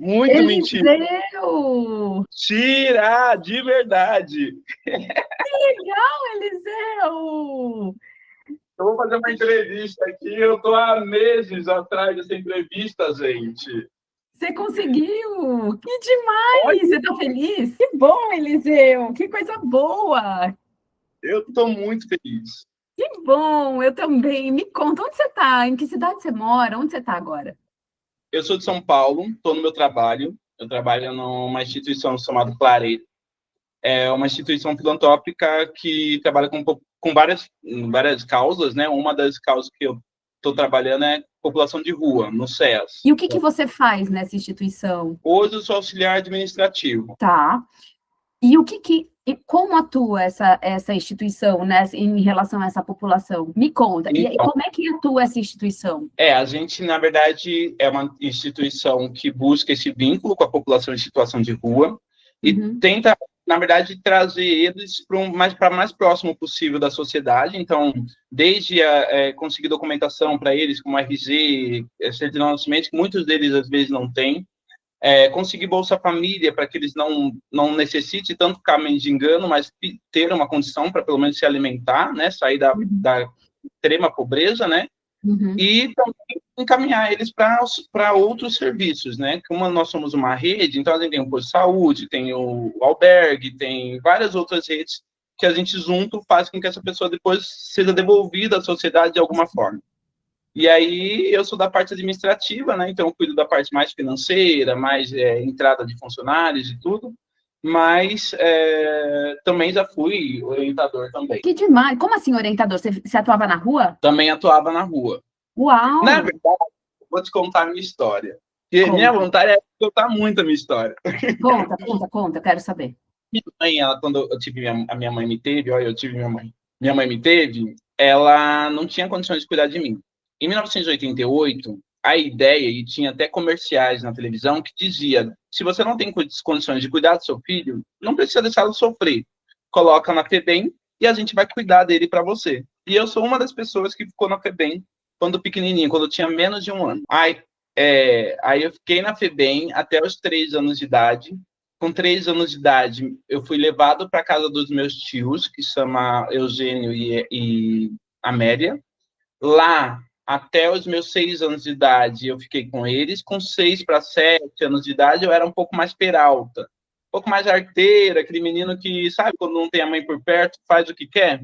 Muito mentira. Eliseu! Tira, de verdade. Legal, Eliseu! Eu vou fazer uma entrevista aqui. Eu estou há meses atrás dessa entrevista, gente. Você conseguiu! Que demais! Olha, Você está feliz? Que bom, Eliseu! Que coisa boa! eu estou muito feliz. Que bom! Eu também. Me conta, onde você está? Em que cidade você mora? Onde você está agora? Eu sou de São Paulo, estou no meu trabalho. Eu trabalho numa instituição chamada Clareiro. É uma instituição filantrópica que trabalha com várias causas, né? Uma das causas que eu estou trabalhando é população de rua, no SES. E o que que você faz nessa instituição? Hoje eu sou auxiliar administrativo. Tá. E como atua essa instituição, né, em relação a essa população? Me conta. E aí, Então, como é que atua essa instituição? a gente, na verdade, é uma instituição que busca esse vínculo com a população em situação de rua e Uhum. tenta, na verdade, trazer eles para mais próximo possível da sociedade. Então, desde conseguir documentação para eles, como RG, certidão de nascimento, que muitos deles às vezes não têm, conseguir Bolsa Família para que eles não necessitem tanto ficar mendigando, mas ter uma condição para pelo menos se alimentar, né, sair Uhum. da extrema pobreza, né? Uhum. E também encaminhar eles para outros serviços, né? Como nós somos uma rede, então a gente tem o posto de saúde, tem o albergue, tem várias outras redes que a gente junto faz com que essa pessoa depois seja devolvida à sociedade de alguma forma. E aí eu sou da parte administrativa, né? Então eu cuido da parte mais financeira, mais entrada de funcionários e tudo, mas também já fui orientador também. Que demais! Como assim, orientador? Você atuava na rua? Também atuava na rua. Na Uau! verdade, vou te contar a minha história. E minha Conta, vontade é contar muito a minha história. conta, quero saber. Minha mãe, quando eu tive a minha mãe me teve, olha, eu tive minha mãe me teve, ela não tinha condições de cuidar de mim. Em 1988, a ideia, e tinha até comerciais na televisão, que dizia, se você não tem condições de cuidar do seu filho, não precisa deixá-lo sofrer. Coloca na FEBEM e a gente vai cuidar dele para você. E eu sou uma das pessoas que ficou na FEBEM quando pequenininho, quando eu tinha menos de um ano. Aí eu fiquei na FEBEM até os 3 anos de idade. Com 3 anos de idade, eu fui levado para casa dos meus tios, que chama Eugênio e Amélia. Lá, até os meus 6 anos de idade, eu fiquei com eles. Com 6 para 7 anos de idade, eu era um pouco mais peralta, um pouco mais arteira, aquele menino que, sabe, quando não tem a mãe por perto, faz o que quer.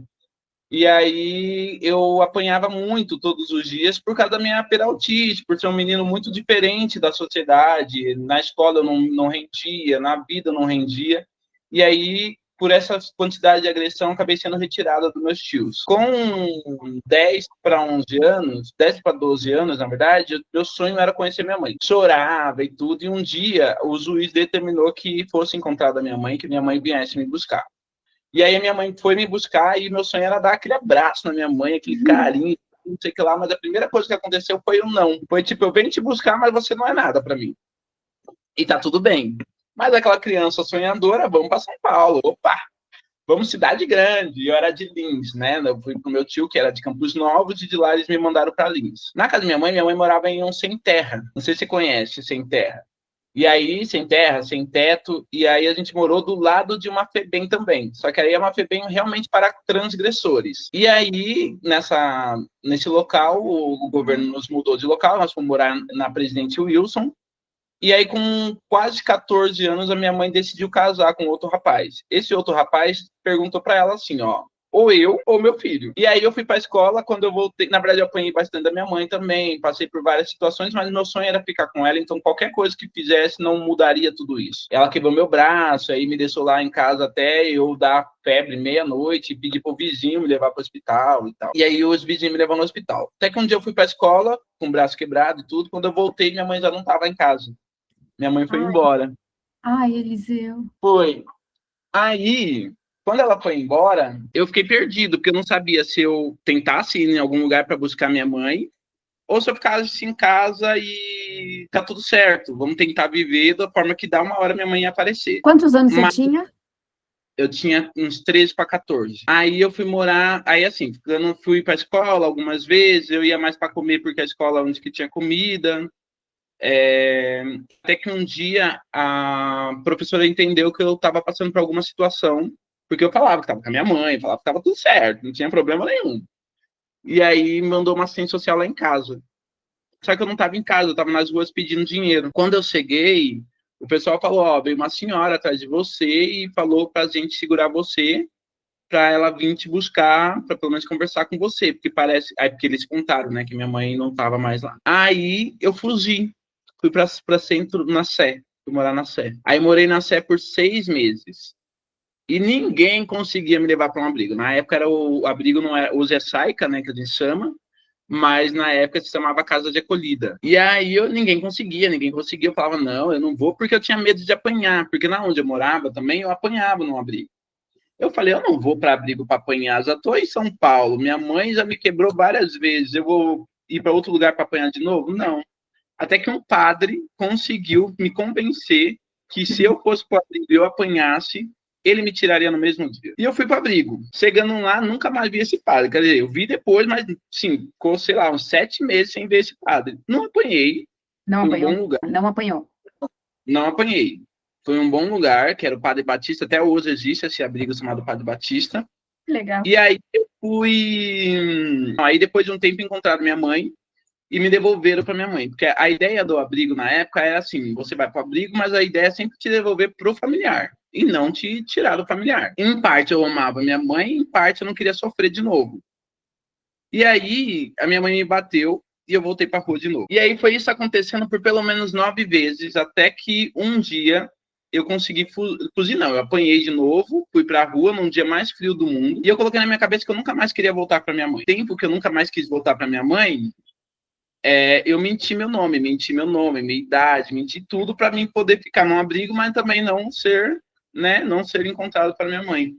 E aí eu apanhava muito todos os dias por causa da minha peraltice, por ser um menino muito diferente da sociedade. Na escola eu não rendia, na vida eu não rendia. E aí, por essa quantidade de agressão, acabei sendo retirada dos meus tios. Com 10 para 11 anos, 10 para 12 anos, na verdade, meu sonho era conhecer minha mãe. Chorava e tudo, e um dia o juiz determinou que fosse encontrada minha mãe, que minha mãe viesse me buscar. E aí a minha mãe foi me buscar e meu sonho era dar aquele abraço na minha mãe, aquele carinho, não sei o que lá, mas a primeira coisa que aconteceu foi o não. Foi tipo, eu venho te buscar, mas você não é nada para mim. E tá tudo bem. Mas aquela criança sonhadora, vamos para São Paulo. Opa, vamos cidade grande. E eu era de Lins, né? Eu fui pro meu tio, que era de Campos Novos, e de lá eles me mandaram para Lins. Na casa da minha mãe morava em um sem terra. Não sei se você conhece sem terra. E aí, sem terra, sem teto, e aí a gente morou do lado de uma FEBEM também. Só que aí é uma FEBEM realmente para transgressores. E aí, nesse local, o governo nos mudou de local, nós fomos morar na Presidente Wilson. E aí, com quase 14 anos, a minha mãe decidiu casar com outro rapaz. Esse outro rapaz perguntou para ela assim, ó, ou eu ou meu filho. E aí eu fui para a escola, quando eu voltei, na verdade eu apanhei bastante da minha mãe também, passei por várias situações, mas meu sonho era ficar com ela, então qualquer coisa que fizesse não mudaria tudo isso. Ela quebrou meu braço, aí me deixou lá em casa até eu dar febre meia-noite e pedir pro vizinho me levar para o hospital e tal. E aí os vizinhos me levaram no hospital. Até que um dia eu fui para a escola, com o braço quebrado e tudo, quando eu voltei, minha mãe já não estava em casa. Minha mãe foi Ai, embora. ai, Eliseu. Foi. Aí, quando ela foi embora, eu fiquei perdido, porque eu não sabia se eu tentasse ir em algum lugar para buscar minha mãe, ou se eu ficasse em casa e tá tudo certo, vamos tentar viver da forma que dá uma hora minha mãe ia aparecer. Quantos anos você Mas tinha? eu tinha uns 13 para 14. Aí eu fui morar, aí assim, eu não fui para a escola algumas vezes, eu ia mais para comer porque a escola onde que tinha comida. Até que um dia a professora entendeu que eu estava passando por alguma situação, porque eu falava que estava com a minha mãe, falava que estava tudo certo, não tinha problema nenhum. E aí mandou uma assistente social lá em casa. Só que eu não estava em casa, eu estava nas ruas pedindo dinheiro. Quando eu cheguei, o pessoal falou, ó, veio uma senhora atrás de você e falou pra gente segurar você para ela vir te buscar, para pelo menos conversar com você, porque parece, aí porque eles contaram, né, que minha mãe não estava mais lá. Aí eu fugi, fui para centro na Sé, fui morar na Sé. Aí morei na Sé por 6 meses. E ninguém conseguia me levar para um abrigo. Na época era o abrigo não era, hoje é Saica, né, que a gente chama, mas na época se chamava Casa de Acolhida. E aí ninguém conseguia. Eu falava, não, eu não vou porque eu tinha medo de apanhar, porque na onde eu morava também eu apanhava num abrigo. Eu falei, eu não vou para abrigo para apanhar, já estou em São Paulo, minha mãe já me quebrou várias vezes, eu vou ir para outro lugar para apanhar de novo? Não. Até que um padre conseguiu me convencer que se eu fosse para o abrigo e eu apanhasse, ele me tiraria no mesmo dia. E eu fui para o abrigo. Chegando lá, nunca mais vi esse padre. Quer dizer, eu vi depois, mas sim, ficou, sei lá, uns 7 meses sem ver esse padre. Não apanhei, Não foi um apanhou? bom lugar. Não apanhou. Não apanhei. Foi um bom lugar, que era o Padre Batista. Até hoje existe esse abrigo chamado Padre Batista. Legal. E aí eu fui. Aí depois de um tempo encontraram minha mãe e me devolveram para minha mãe. Porque a ideia do abrigo na época era assim: você vai para o abrigo, mas a ideia é sempre te devolver pro familiar e não te tirar do familiar. Em parte eu amava minha mãe, em parte eu não queria sofrer de novo. E aí a minha mãe me bateu e eu voltei para a rua de novo. E aí foi isso acontecendo por pelo menos 9 vezes, até que um dia eu consegui fugir, não. Eu apanhei de novo, fui pra rua num dia mais frio do mundo, e eu coloquei na minha cabeça que eu nunca mais queria voltar pra minha mãe. Tempo que eu nunca mais quis voltar pra minha mãe, eu menti meu nome, minha idade, menti tudo pra mim poder ficar num abrigo, mas também não ser, né, não ser encontrado pra minha mãe.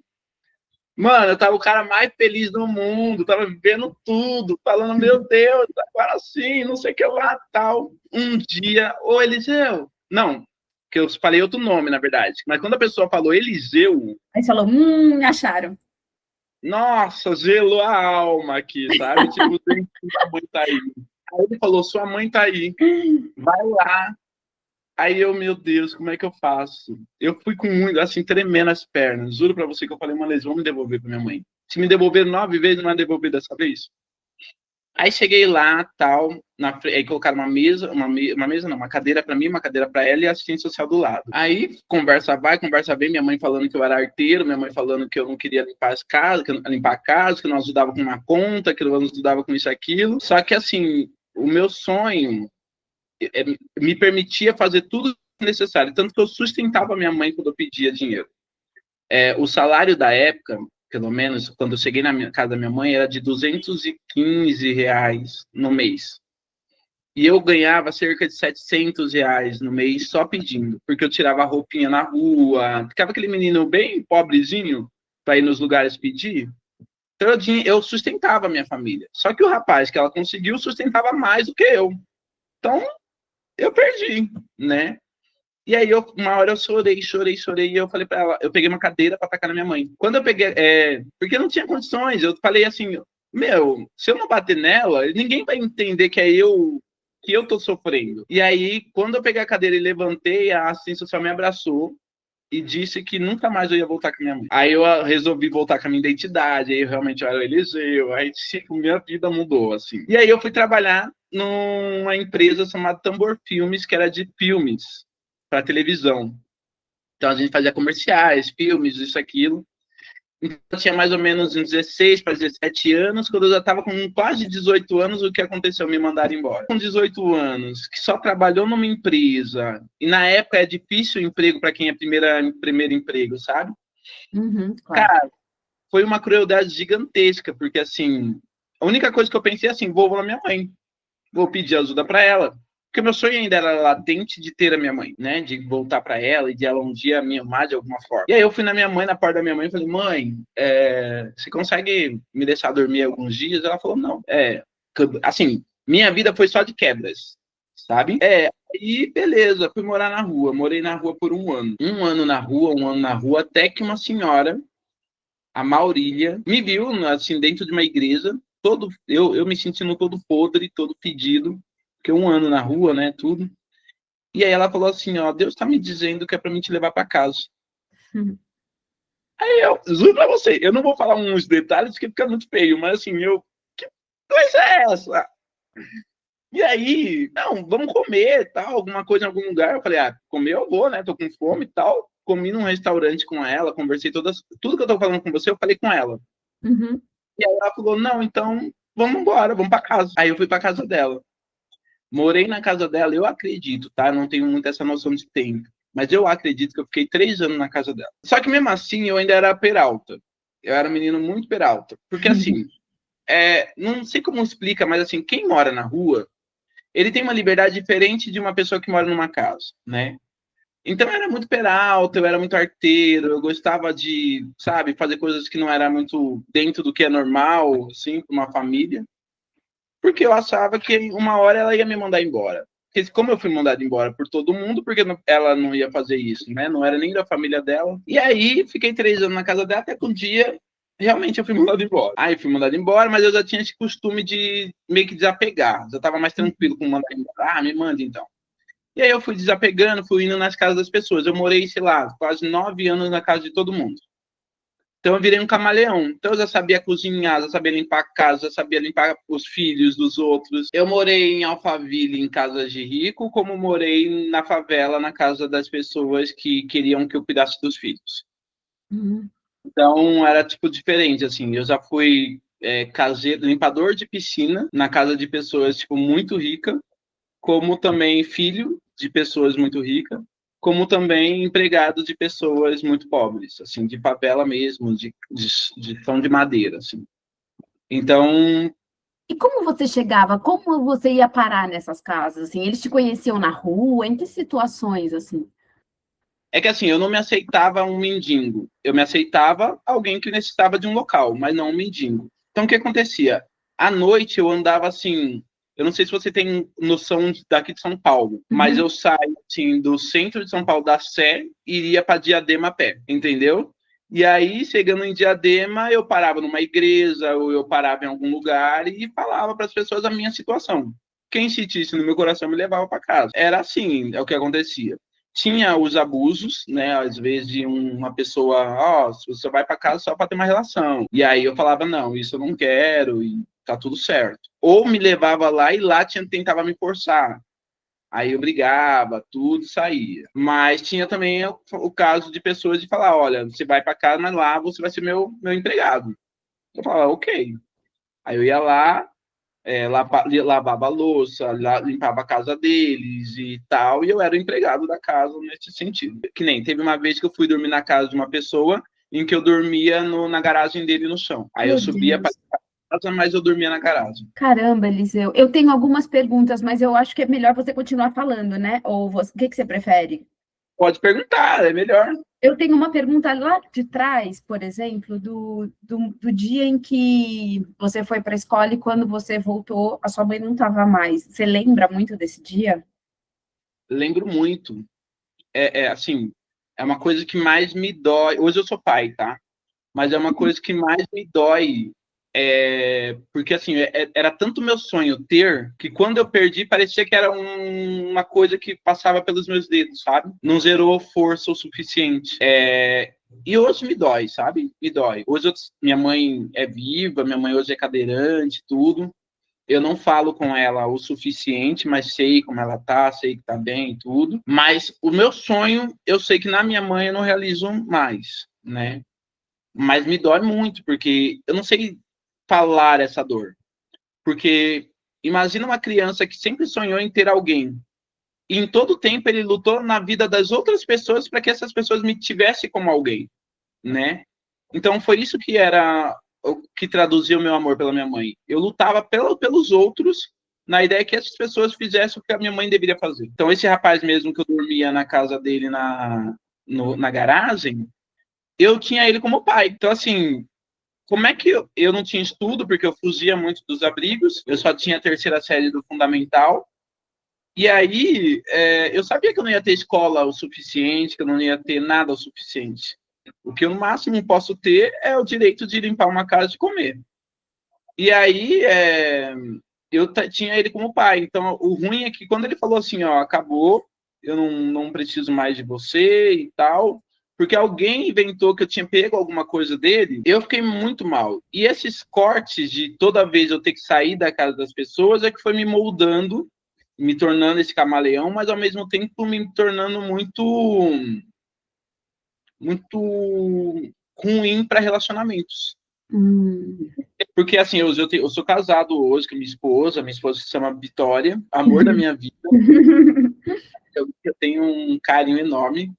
Mano, eu tava o cara mais feliz do mundo, tava vivendo tudo, falando, meu Deus, agora sim, não sei o que lá, tal. Um dia, ô Eliseu, não, que eu falei outro nome, na verdade, mas quando a pessoa falou Eliseu, Aí você falou, me acharam. nossa, gelou a alma aqui, sabe? Tipo, sua mãe tá aí. Aí ele falou, sua mãe tá aí, vai lá. Aí eu, meu Deus, como é que eu faço? Eu fui com muito, assim, tremendo as pernas. Juro pra você que eu falei, mano, eles vão me devolver pra minha mãe. Se me devolveram 9 vezes, não vai devolver dessa vez. Aí cheguei lá, tal, aí colocaram uma mesa não, uma cadeira pra mim, uma cadeira pra ela e a assistente social do lado. Aí, conversa vai, conversa vem, minha mãe falando que eu era arteiro, minha mãe falando que eu não queria limpar as casas, que eu, limpar a casa, que eu não ajudava com uma conta, que eu não ajudava com isso e aquilo. Só que, assim, o meu sonho me permitia fazer tudo necessário, tanto que eu sustentava minha mãe quando eu pedia dinheiro. O salário da época, pelo menos, quando eu cheguei na casa da minha mãe, era de R$ 215 no mês. E eu ganhava cerca de R$ 700 no mês só pedindo, porque eu tirava a roupinha na rua, ficava aquele menino bem pobrezinho para ir nos lugares pedir. Então eu sustentava a minha família. Só que o rapaz que ela conseguiu sustentava mais do que eu. Então, eu perdi, né? E aí, uma hora eu chorei, e eu falei pra ela, eu peguei uma cadeira pra tacar na minha mãe. Quando eu peguei, porque não tinha condições, eu falei assim, meu, se eu não bater nela, ninguém vai entender que eu tô sofrendo. E aí, quando eu peguei a cadeira e levantei, a assistente social me abraçou e disse que nunca mais eu ia voltar com a minha mãe. Aí eu resolvi voltar com a minha identidade, aí eu realmente era o Eliseu, aí minha vida mudou, assim. E aí eu fui trabalhar numa empresa chamada Tambor Filmes, que era de filmes para televisão. Então a gente fazia comerciais, filmes, isso, aquilo. Então eu tinha mais ou menos uns 16 para 17 anos, quando eu já estava com quase 18 anos, o que aconteceu? Me mandaram embora. Com 18 anos, que só trabalhou numa empresa, e na época é difícil o emprego para quem é primeiro emprego, sabe? Uhum, claro. Cara, foi uma crueldade gigantesca, porque assim, a única coisa que eu pensei é assim, vou na minha mãe, vou pedir ajuda para ela. Porque meu sonho ainda era latente de ter a minha mãe, né? De voltar para ela e de ela um dia me amar de alguma forma. E aí eu fui na minha mãe, na porta da minha mãe, e falei, mãe, você consegue me deixar dormir alguns dias? Ela falou, não. Assim, minha vida foi só de quebras, sabe? Aí, beleza, fui morar na rua. Morei na rua por um ano. Um ano na rua, até que uma senhora, a Maurília, me viu, assim, dentro de uma igreja, eu me sentindo todo podre, todo fedido, porque um ano na rua, né, tudo. E aí ela falou assim, ó, Deus tá me dizendo que é pra mim te levar pra casa. Uhum. Aí eu juro pra você, eu não vou falar uns detalhes que fica muito feio, mas assim, que coisa é essa? E aí, não, vamos comer, tal, alguma coisa em algum lugar. Eu falei, comer eu vou, né? Tô com fome e tal. Comi num restaurante com ela, conversei tudo que eu tô falando com você, eu falei com ela. Uhum. E aí ela falou, não, então vamos embora, vamos pra casa. Aí eu fui pra casa dela. Morei na casa dela, eu acredito, tá? Não tenho muito essa noção de tempo. Mas eu acredito que eu fiquei 3 anos na casa dela. Só que mesmo assim, eu ainda era peralta. Eu era um menino muito peralta. Porque assim, não sei como explica, mas assim, quem mora na rua, ele tem uma liberdade diferente de uma pessoa que mora numa casa, né? Então eu era muito peralta, eu era muito arteiro, eu gostava de, sabe, fazer coisas que não era muito dentro do que é normal, assim, para uma família, porque eu achava que uma hora ela ia me mandar embora. Porque como eu fui mandado embora por todo mundo, porque ela não ia fazer isso, né? Não era nem da família dela. E aí fiquei 3 anos na casa dela, até que um dia realmente eu fui mandado embora. Aí fui mandado embora, mas eu já tinha esse costume de meio que desapegar. Já estava mais tranquilo com mandar embora. Me manda então. E aí eu fui desapegando, fui indo nas casas das pessoas. Eu morei, sei lá, quase 9 anos na casa de todo mundo. Então eu virei um camaleão. Então eu já sabia cozinhar, já sabia limpar a casa, já sabia limpar os filhos dos outros. Eu morei em Alphaville, em casas de rico, como morei na favela, na casa das pessoas que queriam que eu cuidasse dos filhos. Uhum. Então era tipo diferente, assim. Eu já fui caseiro, limpador de piscina na casa de pessoas tipo muito ricas, como também filho de pessoas muito ricas, como também empregado de pessoas muito pobres, assim, de favela mesmo, de chão de madeira, assim. Então, E como você chegava? Como você ia parar nessas casas? Assim, eles te conheciam na rua? Em que situações, assim? é que assim, eu não me aceitava um mendigo, eu me aceitava alguém que necessitava de um local, mas não um mendigo. Então, o que acontecia? À noite eu andava assim, eu não sei se você tem noção daqui de São Paulo, mas Uhum. eu saio assim, do centro de São Paulo, da Sé, e iria para Diadema a pé, entendeu? E aí, chegando em Diadema, eu parava numa igreja, ou eu parava em algum lugar e falava para as pessoas a minha situação. Quem sentisse no meu coração me levava para casa. Era assim, é o que acontecia. Tinha os abusos, né? Às vezes de uma pessoa, você vai para casa só para ter uma relação. E aí eu falava, não, isso eu não quero e tá tudo certo. Ou me levava lá e lá tentava me forçar. Aí eu brigava, tudo saía. Mas tinha também o caso de pessoas de falar, olha, você vai para casa, mas lá você vai ser meu empregado. Eu falava, ok. Aí eu ia lá, lavava a louça, limpava a casa deles e tal, e eu era o empregado da casa nesse sentido. Que nem teve uma vez que eu fui dormir na casa de uma pessoa em que eu dormia na garagem dele no chão. Aí eu Meu subia para Deus. casa, mas eu dormia na garagem. Caramba, Eliseu. Eu tenho algumas perguntas, mas eu acho que é melhor você continuar falando, né? Ou o que que você prefere? Pode perguntar, é melhor. Eu tenho uma pergunta lá de trás, por exemplo, do dia em que você foi para a escola e quando você voltou, a sua mãe não estava mais. Você lembra muito desse dia? Lembro muito. Assim, é uma coisa que mais me dói. Hoje eu sou pai, tá? Mas é uma coisa que mais me dói. Porque assim, era tanto meu sonho ter que quando eu perdi parecia que era uma coisa que passava pelos meus dedos, sabe? Não zerou força o suficiente. E hoje me dói, sabe? Me dói. Hoje minha mãe é viva, minha mãe hoje é cadeirante, tudo. Eu não falo com ela o suficiente, mas sei como ela tá, sei que tá bem e tudo. Mas o meu sonho, eu sei que na minha mãe eu não realizo mais, né? Mas me dói muito, porque eu não sei falar essa dor. Porque imagina uma criança que sempre sonhou em ter alguém. E em todo tempo ele lutou na vida das outras pessoas para que essas pessoas me tivessem como alguém, né? Então foi isso que era o que traduzia o meu amor pela minha mãe. Eu lutava pelos outros na ideia que essas pessoas fizessem o que a minha mãe deveria fazer. Então esse rapaz mesmo que eu dormia na casa dele na garagem, eu tinha ele como pai. Então assim, como é que eu não tinha estudo, porque eu fugia muito dos abrigos, eu só tinha a terceira série do fundamental, e aí eu sabia que eu não ia ter escola o suficiente, que eu não ia ter nada o suficiente. O que eu, no máximo, posso ter é o direito de limpar uma casa e comer. E aí eu tinha ele como pai. Então, o ruim é que quando ele falou assim, ó, acabou, eu não preciso mais de você e tal. Porque alguém inventou que eu tinha pego alguma coisa dele, eu fiquei muito mal. E esses cortes de toda vez eu ter que sair da casa das pessoas é que foi me moldando, me tornando esse camaleão, mas ao mesmo tempo me tornando muito ruim para relacionamentos. Hum. Porque assim, eu sou casado hoje com minha esposa se chama Vitória, amor da minha vida, eu tenho um carinho enorme.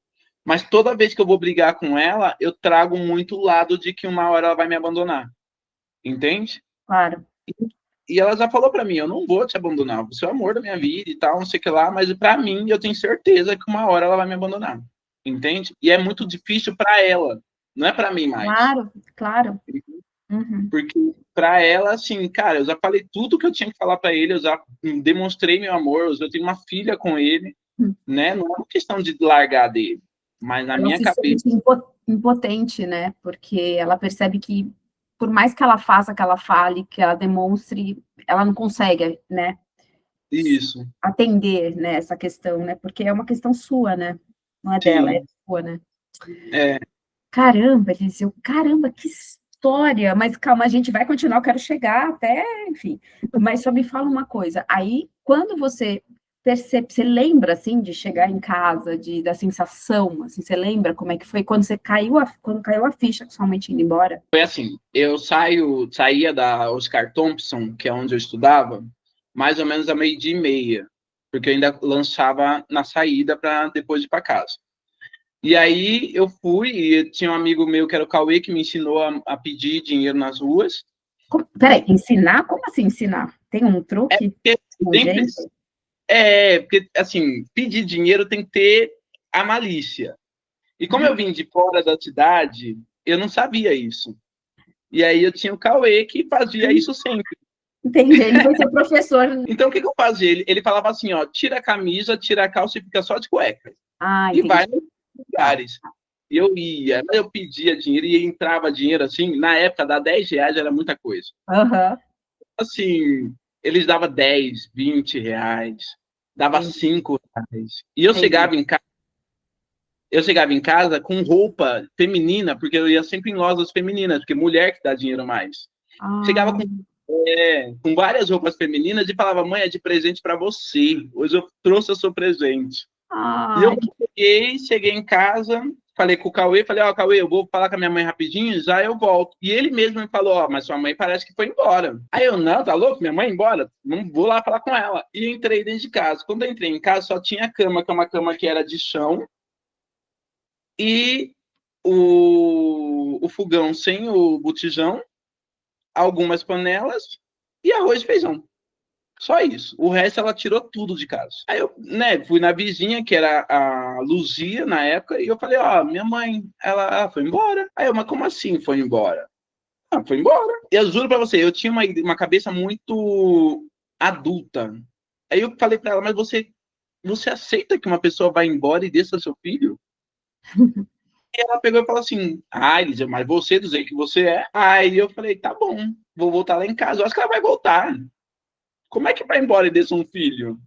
Mas toda vez que eu vou brigar com ela, eu trago muito o lado de que uma hora ela vai me abandonar. Entende? Claro. E ela já falou para mim, eu não vou te abandonar, você é o amor da minha vida e tal, não sei o que lá, mas para mim eu tenho certeza que uma hora ela vai me abandonar. Entende? E é muito difícil para ela, não é para mim mais. Claro, claro. Uhum. Porque para ela, assim, cara, eu já falei tudo que eu tinha que falar para ele, eu já demonstrei meu amor, eu já tenho uma filha com ele, né? Não é uma questão de largar dele, mas na Ela minha se cabeça. sente impotente, né? Porque ela percebe que, por mais que ela faça, que ela fale, que ela demonstre, ela não consegue, né? Isso, Atender, né, essa questão, né? Porque é uma questão sua, né? Não é dela, é sim. sua, né? É, Caramba, Eliseu, caramba, que história! Mas calma, a gente vai continuar, eu quero chegar até, enfim. Mas só me fala uma coisa, aí, quando você percebe, você lembra, assim, de chegar em casa, da sensação, assim, você lembra como é que foi quando quando caiu a ficha que sua mãe tinha ido embora? foi assim, eu saía da Oscar Thompson, que é onde eu estudava, mais ou menos a 12:30, porque eu ainda lançava na saída para depois ir para casa. E aí eu fui, e tinha um amigo meu que era o Cauê, que me ensinou a pedir dinheiro nas ruas. Peraí, ensinar? Como assim ensinar? Tem um truque? Porque Um sempre, jeito? porque assim, pedir dinheiro tem que ter a malícia. E como eu vim de fora da cidade, eu não sabia isso. E aí eu tinha o Cauê que fazia isso sempre. Entendi, ele foi seu professor. Então, o que eu fazia? Ele falava assim, ó, tira a camisa, tira a calça e fica só de cueca. Ah, E entendi. vai nos Tá. lugares. E eu ia, eu pedia dinheiro e entrava dinheiro assim. Na época, dar R$ 10 era muita coisa. Aham, Assim, eles davam 10, R$ 20, dava entendi, R$ 5. E entendi. eu chegava em casa com roupa feminina, porque eu ia sempre em lojas femininas, porque mulher que dá dinheiro mais. Chegava Ah, com várias roupas femininas e falava, mãe, é de presente para você. Hoje eu trouxe o seu presente. E eu ai, cheguei em casa, falei com o Cauê, falei, ó, Cauê, eu vou falar com a minha mãe rapidinho, já eu volto. E ele mesmo me falou, ó, mas sua mãe parece que foi embora. Aí eu, não, tá louco? Minha mãe embora? Não vou lá falar com ela. E entrei dentro de casa. Quando eu entrei em casa, só tinha a cama, que é uma cama que era de chão, e o fogão sem o botijão, algumas panelas e arroz e feijão. Só isso. O resto ela tirou tudo de casa. Aí eu, né, fui na vizinha, que era a Luzia na época, e eu falei, ó, minha mãe, ela foi embora. Aí eu, mas como assim foi embora? Ah, foi embora. E eu juro pra você, eu tinha uma cabeça muito adulta. Aí eu falei pra ela, mas você aceita que uma pessoa vai embora e deixa seu filho? E ela pegou e falou assim, ah, Elisa, mas você, do jeito que você é. Aí eu falei, tá bom, vou voltar lá em casa. Eu acho que ela vai voltar. Como é que vai embora e deixa um filho?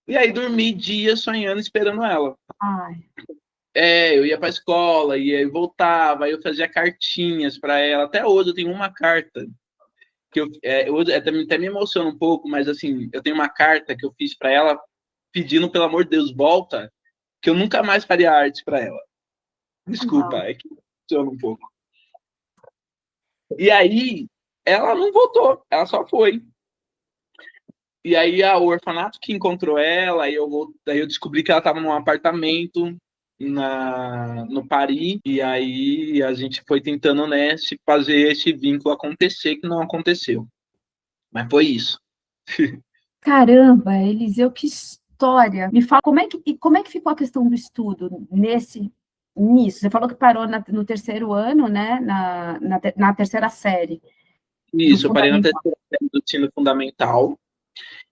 E aí dormi dias sonhando, esperando ela. ai, Eu ia pra escola, e aí voltava, aí eu fazia cartinhas para ela. Até hoje eu tenho uma carta que hoje até me emociona um pouco, mas assim, eu tenho uma carta que eu fiz para ela pedindo, pelo amor de Deus, volta, que eu nunca mais faria arte para ela. Desculpa, uau. é que emociona um pouco. E aí ela não voltou, ela só foi. E aí o orfanato que encontrou ela, daí eu descobri que ela estava num apartamento no Paris, e aí a gente foi tentando, né, fazer esse vínculo acontecer, que não aconteceu. Mas foi isso. Caramba, Eliseu, que história. Me fala, como é que ficou a questão do estudo nisso? Você falou que parou no terceiro ano, né? Na terceira série do Isso, eu parei na fundamental. terceira série do ensino fundamental.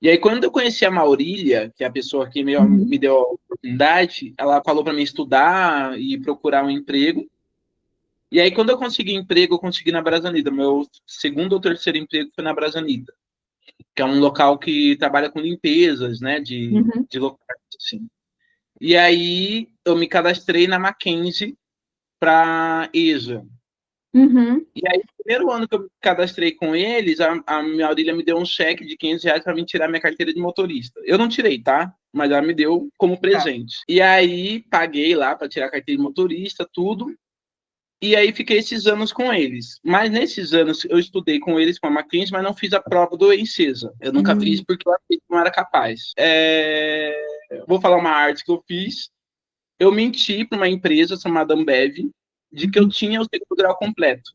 E aí, quando eu conheci a Maurília, que é a pessoa que Uhum. me deu a oportunidade, ela falou para mim estudar e procurar um emprego. E aí, quando eu consegui emprego, eu consegui na Brasanida. Meu segundo ou terceiro emprego foi na Brasanida, que é um local que trabalha com limpezas, né, Uhum. de locais, assim. E aí eu me cadastrei na Mackenzie para EJA. Uhum. E aí, no primeiro ano que eu me cadastrei com eles, a minha Aurília me deu um cheque de R$ 500 para mim tirar minha carteira de motorista. Eu não tirei, tá? Mas ela me deu como presente. E aí, paguei lá para tirar a carteira de motorista, tudo. E aí, fiquei esses anos com eles. Mas nesses anos, eu estudei com eles, com a Mackenzie, mas não fiz a prova do ENSESA. Eu nunca fiz porque eu achei que não era capaz. Vou falar uma arte que eu fiz. Eu menti para uma empresa chamada Ambev de que eu tinha o segundo grau completo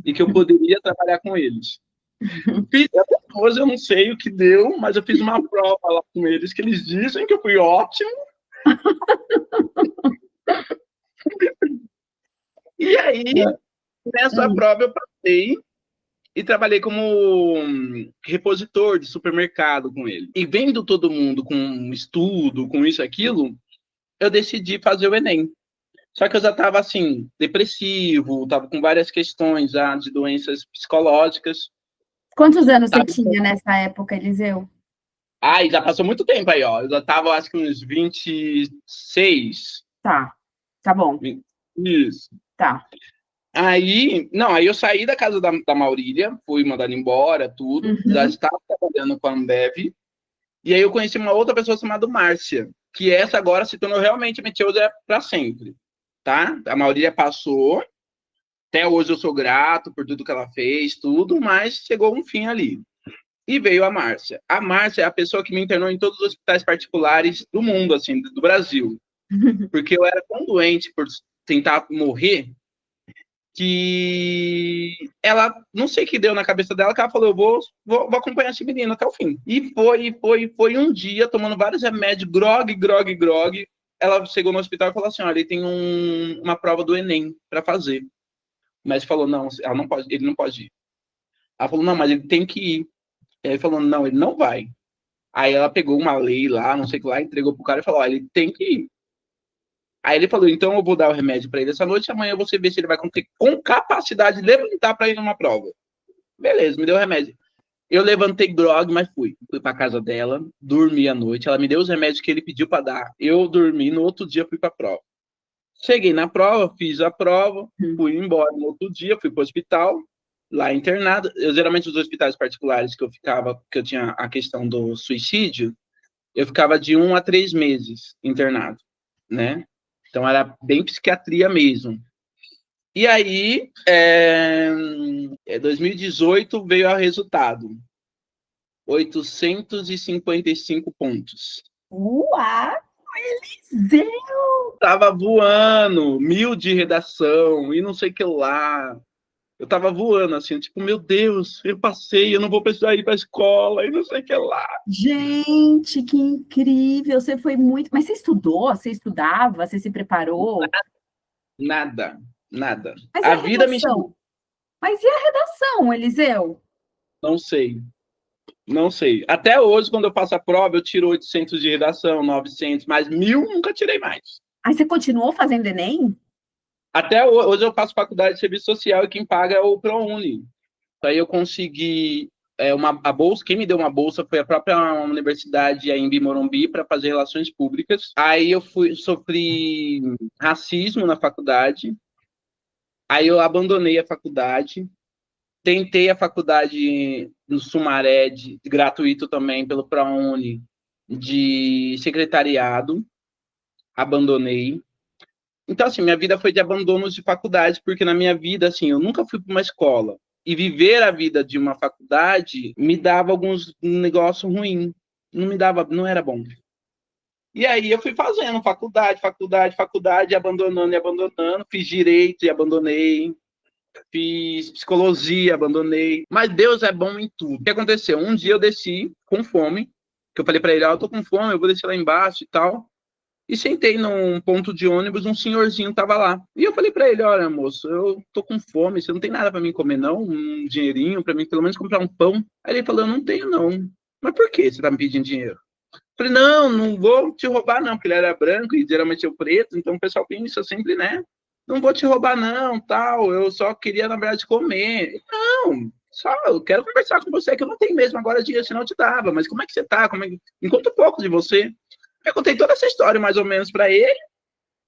e que eu poderia trabalhar com eles. Depois eu não sei o que deu, mas eu fiz uma prova lá com eles que eles dizem que eu fui ótimo. E aí, nessa prova eu passei e trabalhei como repositor de supermercado com ele. E vendo todo mundo com estudo, com isso e aquilo, eu decidi fazer o Enem. Só que eu já estava, assim, depressivo, estava com várias questões já de doenças psicológicas. Quantos anos você tinha nessa época, Eliseu? Ai, já passou muito tempo aí, ó. Eu já estava, acho que uns 26. Tá bom. Isso. Tá. Aí eu saí da casa da Maurília, fui mandada embora, tudo. Já estava trabalhando com a Ambev. E aí eu conheci uma outra pessoa chamada Márcia, que essa agora se tornou realmente Meteosa para sempre, tá? A Maurília passou, até hoje eu sou grato por tudo que ela fez, tudo, mas chegou um fim ali. E veio a Márcia. A Márcia é a pessoa que me internou em todos os hospitais particulares do mundo, assim, do Brasil. Porque eu era tão doente por tentar morrer, que ela, não sei o que deu na cabeça dela, que ela falou, eu vou acompanhar esse menino até o fim. E foi um dia, tomando vários remédios, grog, ela chegou no hospital e falou assim, olha, ele tem uma prova do Enem para fazer. Mas falou, não, ela não pode, ele não pode ir. Ela falou, não, mas ele tem que ir. E aí ele falou, não, ele não vai. Aí ela pegou uma lei lá, não sei o que lá, entregou pro cara e falou, olha, ele tem que ir. Aí ele falou, então eu vou dar o remédio para ele essa noite, amanhã você vê se ele vai ter com capacidade de levantar para ir numa prova. Beleza, me deu o remédio. Eu levantei grog, mas fui para casa dela, dormi à noite, ela me deu os remédios que ele pediu para dar. Eu dormi, no outro dia fui para a prova. Cheguei na prova, fiz a prova, fui embora no outro dia, fui para o hospital, lá internado. Eu geralmente os hospitais particulares que eu ficava, que eu tinha a questão do suicídio, eu ficava de 1 a 3 meses internado, né? Então, era bem psiquiatria mesmo. E aí, 2018 veio o resultado. 855 pontos. Uau, Eliseu! Tava voando, 1000 de redação, e não sei o que lá. Eu tava voando, assim, tipo, meu Deus, eu passei, eu não vou precisar ir pra escola, e não sei o que lá. Gente, que incrível! Você foi muito... Mas você estudou? Você estudava? Você se preparou? Nada. Mas A vida me ensinou. Mas e a redação, Eliseu? Não sei. Até hoje, quando eu faço a prova, eu tiro 800 de redação, 900, mas 1000 nunca tirei mais. Aí você continuou fazendo Enem? Até hoje eu faço faculdade de serviço social e quem paga é o ProUni. Aí eu consegui a bolsa. Quem me deu uma bolsa foi a própria universidade aí em Morumbi para fazer relações públicas. Aí eu sofri racismo na faculdade. Aí eu abandonei a faculdade. Tentei a faculdade no Sumaré, gratuito também, pelo ProUni, de secretariado. Abandonei. Então, assim, minha vida foi de abandonos de faculdade, porque na minha vida, assim, eu nunca fui para uma escola. E viver a vida de uma faculdade me dava alguns negócios ruins. Não era bom. E aí eu fui fazendo faculdade, abandonando. Fiz direito e abandonei. Fiz psicologia, abandonei. Mas Deus é bom em tudo. O que aconteceu? Um dia eu desci com fome, que eu falei para ele, eu tô com fome, eu vou descer lá embaixo e tal. E sentei num ponto de ônibus, um senhorzinho tava lá. E eu falei para ele, olha, moço, eu tô com fome, você não tem nada para mim comer, não? Um dinheirinho para mim, pelo menos comprar um pão. Aí ele falou, eu não tenho, não. Mas por que você tá me pedindo dinheiro? Eu falei, não vou te roubar, não, porque ele era branco e geralmente eu preto, então o pessoal pensa sempre, né? Não vou te roubar, não, tal, eu só queria, na verdade, comer. Não, só eu quero conversar com você, que eu não tenho mesmo agora dinheiro, senão eu te dava, mas como é que você tá? Me conta um pouco de você. Eu contei toda essa história mais ou menos para ele.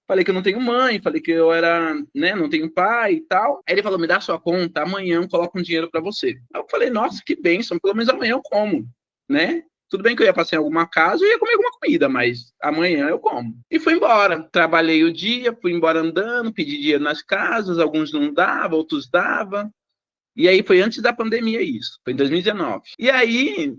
Falei que eu não tenho mãe, falei que eu era, né, não tenho pai e tal. Aí ele falou, me dá sua conta, amanhã eu coloco um dinheiro para você. Aí eu falei, nossa, que bênção, pelo menos amanhã eu como, né? Tudo bem que eu ia passar em alguma casa e ia comer alguma comida, mas amanhã eu como. E fui embora. Trabalhei o dia, fui embora andando, pedi dinheiro nas casas, alguns não dava, outros dava. E aí foi antes da pandemia isso, foi em 2019. E aí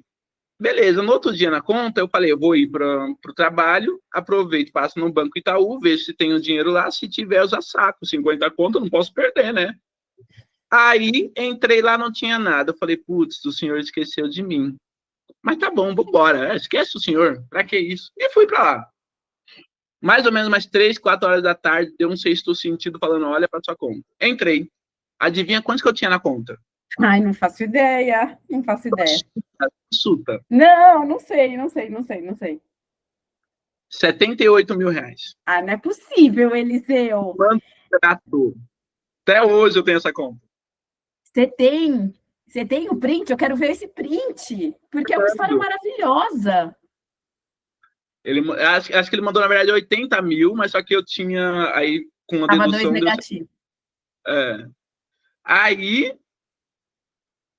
beleza, no outro dia na conta, eu falei, eu vou ir para o trabalho, aproveito, passo no Banco Itaú, vejo se tem o dinheiro lá, se tiver, eu já saco, 50 conto, eu não posso perder, né? Aí, entrei lá, não tinha nada, eu falei, putz, o senhor esqueceu de mim. Mas tá bom, vambora, esquece o senhor, pra que isso? E fui pra lá. Mais ou menos umas 3, 4 horas da tarde, deu um sexto sentido falando, olha pra sua conta. Entrei. Adivinha quantos que eu tinha na conta? Ai, não faço ideia, não faço ideia. Suta. Não, não sei, não sei, não sei, não sei. 78 mil reais. Ah, não é possível, Eliseu. Contrato. Até hoje eu tenho essa conta. Você tem o print? Eu quero ver esse print, porque é uma história maravilhosa. Acho que ele mandou, na verdade, 80 mil, mas só que eu tinha aí com uma Tava 2 dedução. negativo. Aí,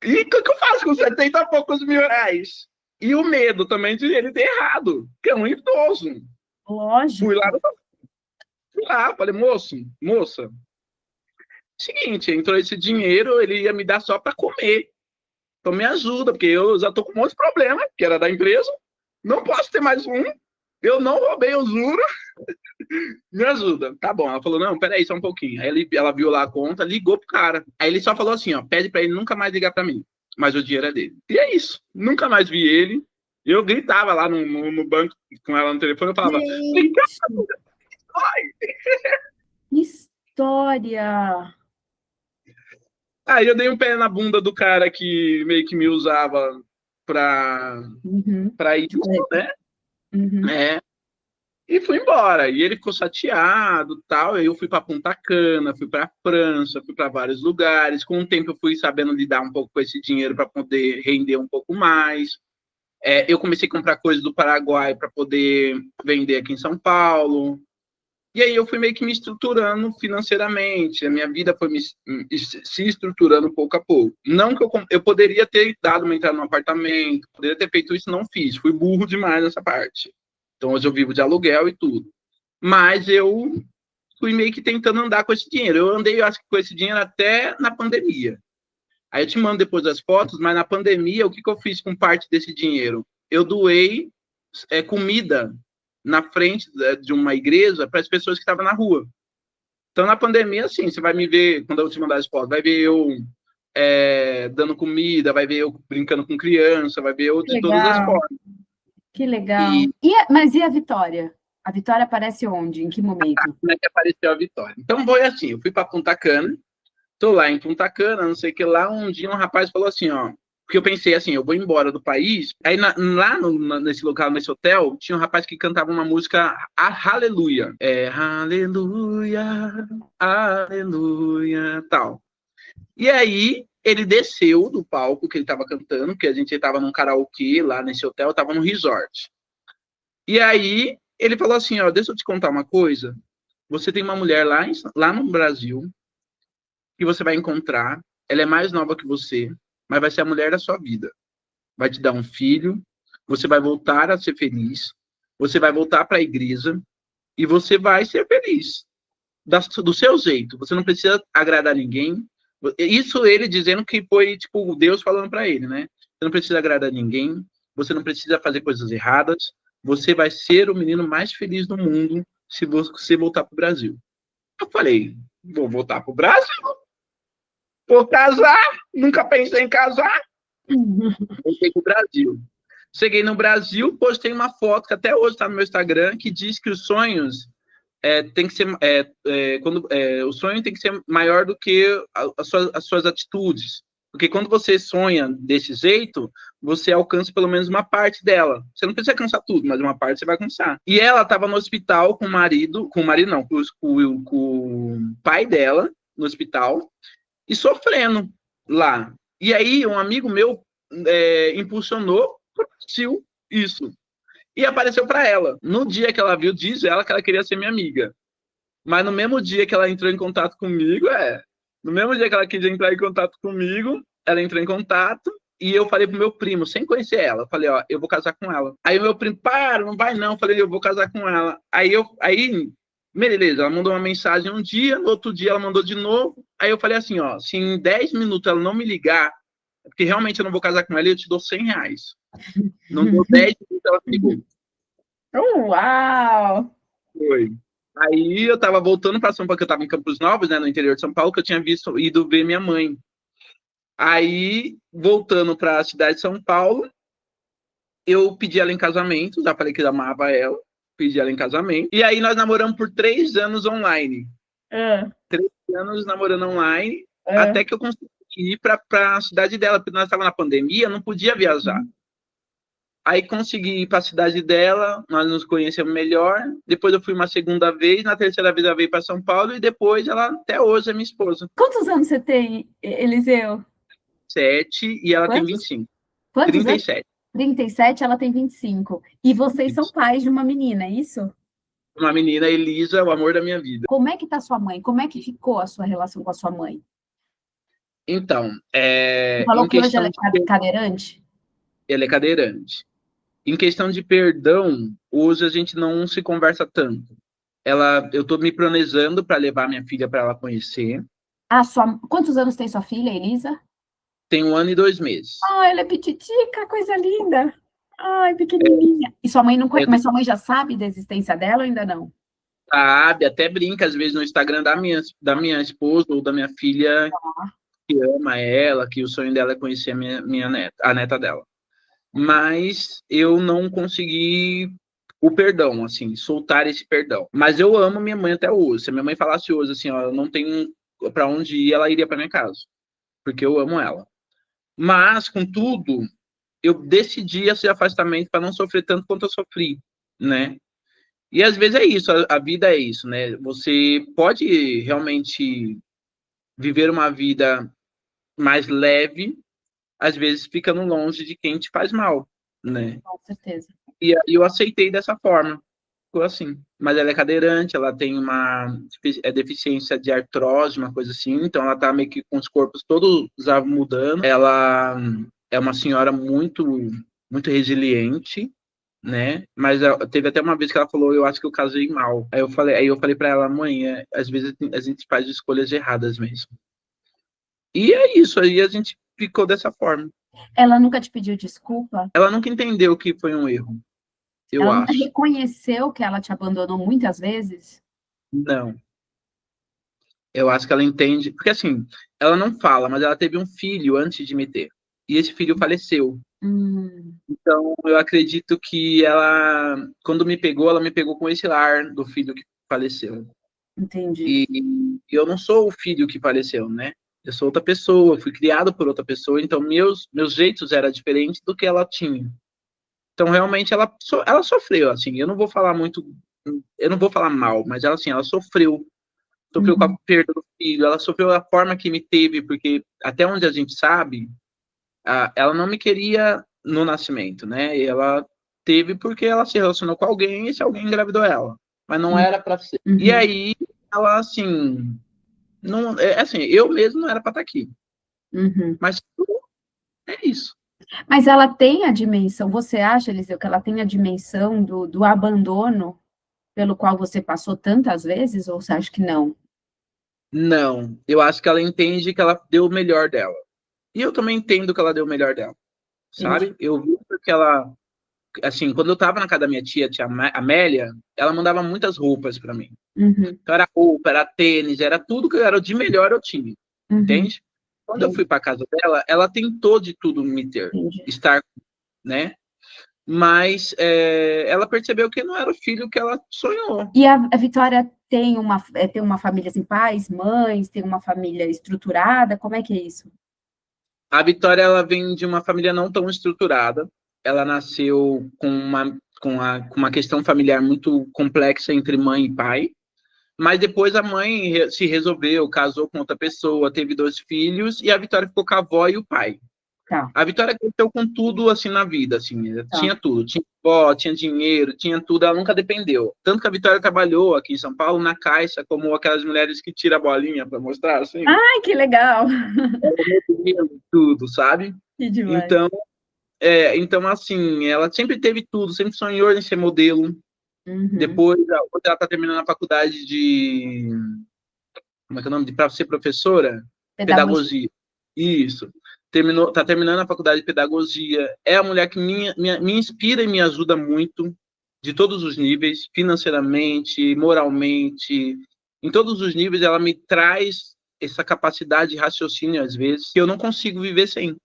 e o que eu faço com 70 e poucos mil reais? E o medo também de ele ter errado, que é um idoso. Lógico. Fui lá, falei, moça, seguinte, entrou esse dinheiro, ele ia me dar só para comer. Então me ajuda, porque eu já tô com um monte de problema, que era da empresa, não posso ter mais um, eu não roubei o juro, me ajuda. Tá bom, ela falou, não, peraí, só um pouquinho. Aí ela viu lá a conta, ligou pro cara. Aí ele só falou assim, ó, pede pra ele nunca mais ligar pra mim, mas o dinheiro é dele. E é isso, nunca mais vi ele. Eu gritava lá no banco com ela no telefone, eu falava, História. aí eu dei um pé na bunda do cara que meio que me usava pra ir, né? Uhum. É, e fui embora. E ele ficou chateado, tal. Aí eu fui para Punta Cana, fui para França, fui para vários lugares. Com o tempo eu fui sabendo lidar um pouco com esse dinheiro para poder render um pouco mais. Eu comecei a comprar coisas do Paraguai para poder vender aqui em São Paulo. E aí eu fui meio que me estruturando financeiramente. A minha vida foi se estruturando pouco a pouco. Não que eu poderia ter dado uma entrada no apartamento, poderia ter feito isso, não fiz. Fui burro demais nessa parte. Então hoje eu vivo de aluguel e tudo. Mas eu fui meio que tentando andar com esse dinheiro. Eu andei, eu acho que com esse dinheiro até na pandemia. Aí eu te mando depois as fotos, mas na pandemia, o que eu fiz com parte desse dinheiro? Eu doei comida na frente de uma igreja para as pessoas que estavam na rua. Então, na pandemia, assim, você vai me ver, quando eu te mandar as fotos, vai ver eu dando comida, vai ver eu brincando com criança, vai ver eu de todas as formas. Que legal. Mas e a Vitória? A Vitória aparece onde? Em que momento? Como é que apareceu a Vitória? Então, foi assim, eu fui para Punta Cana, tô lá em Punta Cana, não sei o que lá, um dia um rapaz falou assim, ó, porque eu pensei assim, eu vou embora do país, aí lá nesse local, nesse hotel, tinha um rapaz que cantava uma música, Aleluia, Aleluia, Aleluia, tal. E aí, ele desceu do palco que ele tava cantando, porque a gente tava num karaokê lá nesse hotel, tava no resort. E aí, ele falou assim, ó, deixa eu te contar uma coisa, você tem uma mulher lá no Brasil, que você vai encontrar, ela é mais nova que você, mas vai ser a mulher da sua vida. Vai te dar um filho, você vai voltar a ser feliz, você vai voltar para a igreja e você vai ser feliz do seu jeito. Você não precisa agradar ninguém. Isso ele dizendo que foi tipo Deus falando para ele, né? Você não precisa agradar ninguém, você não precisa fazer coisas erradas, você vai ser o menino mais feliz do mundo se você voltar para o Brasil. Eu falei, vou voltar para o Brasil? Vou casar? Nunca pensei em casar? Voltei para o Brasil. Cheguei no Brasil, postei uma foto que até hoje está no meu Instagram, que diz que os sonhos tem que ser o sonho tem que ser maior do que as suas atitudes, porque quando você sonha desse jeito, você alcança pelo menos uma parte dela. Você não precisa alcançar tudo, mas uma parte você vai alcançar. E ela estava no hospital com o marido não, com o pai dela no hospital e sofrendo lá. E aí um amigo meu impulsionou, produziu isso. e apareceu para ela. No dia que ela viu, diz ela que ela queria ser minha amiga. Mas no mesmo dia que ela entrou em contato comigo, no mesmo dia que ela quis entrar em contato comigo, ela entrou em contato e eu falei pro meu primo, sem conhecer ela, eu falei, ó, eu vou casar com ela. Aí o meu primo, para, não vai não. Eu falei, eu vou casar com ela. Aí, beleza, ela mandou uma mensagem um dia, no outro dia ela mandou de novo. Aí eu falei assim, ó, se em 10 minutos ela não me ligar, porque realmente eu não vou casar com ela, eu te dou R$ 100. Não deu 10 minutos, ela me ligou. Uau! Foi. Aí eu tava voltando para São Paulo, porque eu tava em Campos Novos, né, no interior de São Paulo, que eu tinha ido ver minha mãe. Aí, voltando para a cidade de São Paulo, eu pedi ela em casamento, já falei que eu amava ela, pedi ela em casamento. E aí nós namoramos por 3 anos online. 3 anos namorando online, até que eu consegui ir para a cidade dela, porque nós estávamos na pandemia, não podia viajar. Aí consegui ir para a cidade dela, nós nos conhecemos melhor. Depois eu fui uma segunda vez, na terceira vez ela veio para São Paulo e depois ela, até hoje, é minha esposa. Quantos anos você tem, Eliseu? 7 e ela tem 25. Quantos 37. Anos? 37, ela tem 25. E vocês são pais de uma menina, é isso? Uma menina, Elisa, o amor da minha vida. Como é que tá sua mãe? Como é que ficou a sua relação com a sua mãe? Então, Você falou que hoje ela é cadeirante? Ela é cadeirante. Em questão de perdão, hoje a gente não se conversa tanto. Eu tô me planejando para levar minha filha para ela conhecer. Quantos anos tem sua filha, Elisa? Tem 1 ano e 2 meses. Ah, ela é pititica, coisa linda. Ai, pequenininha. E sua mãe não conhece, mas sua mãe já sabe da existência dela ou ainda não? Sabe, até brinca às vezes no Instagram da minha esposa ou da minha filha, que ama ela, que o sonho dela é conhecer a neta dela. Mas eu não consegui o perdão, assim, soltar esse perdão. Mas eu amo minha mãe até hoje. Se a minha mãe falasse hoje assim, ó, eu não tenho para onde ir, ela iria para minha casa, porque eu amo ela. Mas, contudo, eu decidi esse afastamento para não sofrer tanto quanto eu sofri, né? E às vezes é isso, a vida é isso, né? Você pode realmente viver uma vida mais leve, às vezes ficando longe de quem te faz mal, né? Com certeza. E aí eu aceitei dessa forma, ficou assim. Mas ela é cadeirante, ela tem uma deficiência de artrose, uma coisa assim, então ela tá meio que com os corpos todos mudando. Ela é uma senhora muito, muito resiliente, né? Mas teve até uma vez que ela falou, eu acho que eu casei mal. Aí eu falei para ela, mãe, às vezes a gente faz escolhas erradas mesmo. E é isso, aí a gente ficou dessa forma. Ela nunca te pediu desculpa? Ela nunca entendeu que foi um erro, eu Ela acho. nunca reconheceu que ela te abandonou muitas vezes? Não. Eu acho que ela entende, porque assim, ela não fala, mas ela teve um filho antes de me ter. E esse filho faleceu. Então, eu acredito que ela, quando me pegou, ela me pegou com esse lar do filho que faleceu. Entendi. E eu não sou o filho que faleceu, né? Eu sou outra pessoa, fui criado por outra pessoa, então meus jeitos eram diferentes do que ela tinha. Então, realmente, ela sofreu, assim, eu não vou falar mal, mas ela, assim, ela sofreu com a perda do filho, ela sofreu da forma que me teve, porque até onde a gente sabe, ela não me queria no nascimento, né? E ela teve porque ela se relacionou com alguém e esse alguém engravidou ela, mas não era para ser. E aí, ela, assim, não, assim, eu mesmo não era para estar aqui. Mas é isso. Mas ela tem a dimensão, você acha, Eliseu, que ela tem a dimensão do abandono pelo qual você passou tantas vezes, ou você acha que não? Não, eu acho que ela entende que ela deu o melhor dela. E eu também entendo que ela deu o melhor dela, sabe? Eu vi que ela, assim, quando eu tava na casa da minha tia Amélia, ela mandava muitas roupas para mim. Então era roupa, era tênis, era tudo que era de melhor eu tinha, entende? Quando eu fui para casa dela, ela tentou de tudo me ter, estar, né? Mas ela percebeu que não era o filho que ela sonhou. E a Vitória tem uma família assim, pais, mães, tem uma família estruturada, como é que é isso? A Vitória, ela vem de uma família não tão estruturada, ela nasceu com uma questão familiar muito complexa entre mãe e pai, mas depois a mãe se resolveu, casou com outra pessoa, teve 2 filhos, e a Vitória ficou com a avó e o pai. Tá, A Vitória cresceu com tudo, assim, na vida, assim, tá. tinha tudo, tinha avó, tinha dinheiro, tinha tudo, ela nunca dependeu. Tanto que a Vitória trabalhou aqui em São Paulo na Caixa, como aquelas mulheres que tiram a bolinha para mostrar, assim, Ai, que legal! tudo, sabe? Que demais. Então, então, assim, ela sempre teve tudo, sempre sonhou em ser modelo. Uhum. Depois, quando ela está terminando a faculdade de, como é que é o nome? Para ser professora? Pedagogia. Pedagogia. Isso. Tá terminando a faculdade de pedagogia. É a mulher que me inspira e me ajuda muito, de todos os níveis, financeiramente, moralmente, em todos os níveis, ela me traz essa capacidade de raciocínio, às vezes, que eu não consigo viver sem,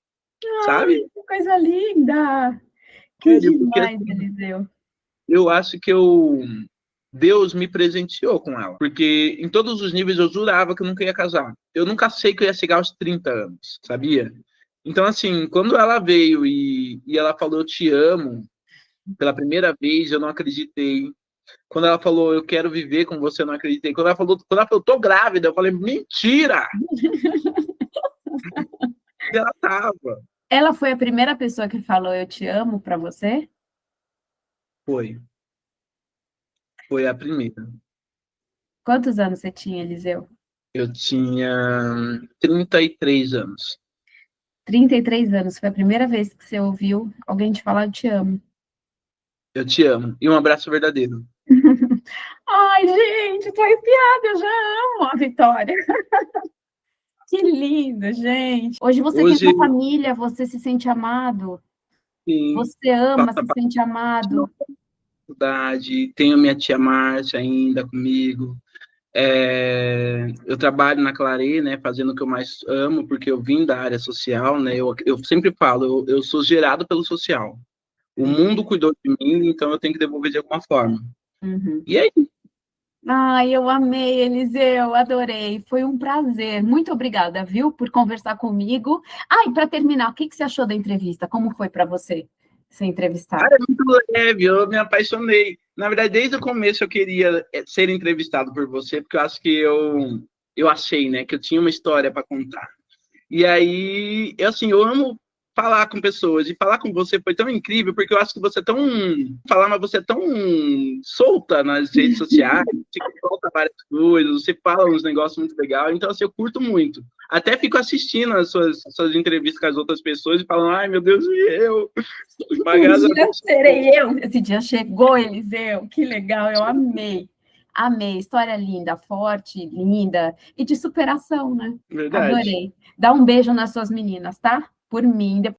sabe? Ai, que coisa linda! Que Sério, porque demais, assim, Eliseu. eu acho que Deus me presenteou com ela. Porque em todos os níveis eu jurava que eu nunca ia casar. Eu nunca sei que eu ia chegar aos 30 anos, sabia? Então, assim, quando ela veio e ela falou eu te amo, pela primeira vez, eu não acreditei. Quando ela falou eu quero viver com você, eu não acreditei. Quando ela falou tô grávida, eu falei mentira! E ela tava. Ela foi a primeira pessoa que falou eu te amo para você? Foi. Foi a primeira. Quantos anos você tinha, Eliseu? Eu tinha 33 anos. 33 anos. Foi a primeira vez que você ouviu alguém te falar eu te amo. Eu te amo. E um abraço verdadeiro. Ai, gente, tô arrepiada, eu já amo a Vitória. Que lindo, gente. Hoje você tem Hoje, uma família, você se sente amado, sim, você ama, faço se sente amado. faculdade, tenho minha tia Márcia ainda comigo. Eu trabalho na Clare, né, fazendo o que eu mais amo, porque eu vim da área social, né, eu sempre falo, eu sou gerado pelo social. O mundo cuidou de mim, então eu tenho que devolver de alguma forma. Uhum. E aí, Ai, eu amei, Eliseu, adorei. Foi um prazer. Muito obrigada, viu, por conversar comigo. Ah, e para terminar, o que que você achou da entrevista? Como foi para você ser entrevistado? cara, é muito leve, eu me apaixonei. Na verdade, desde o começo eu queria ser entrevistado por você, porque eu acho que eu achei, né, que eu tinha uma história para contar. E aí, assim, eu amo falar com pessoas, e falar com você foi tão incrível, porque eu acho que você é tão, falar, mas você é tão solta nas redes sociais, você conta várias coisas, você fala uns negócios muito legais, então, assim, eu curto muito. Até fico assistindo as suas entrevistas com as outras pessoas e falando, ai, meu Deus, e eu? Um Mas, dia serei eu. Esse dia chegou, Eliseu. Que legal, eu amei. Amei. História linda, forte, linda e de superação, né? verdade. Adorei. Dá um beijo nas suas meninas, tá? Por mim.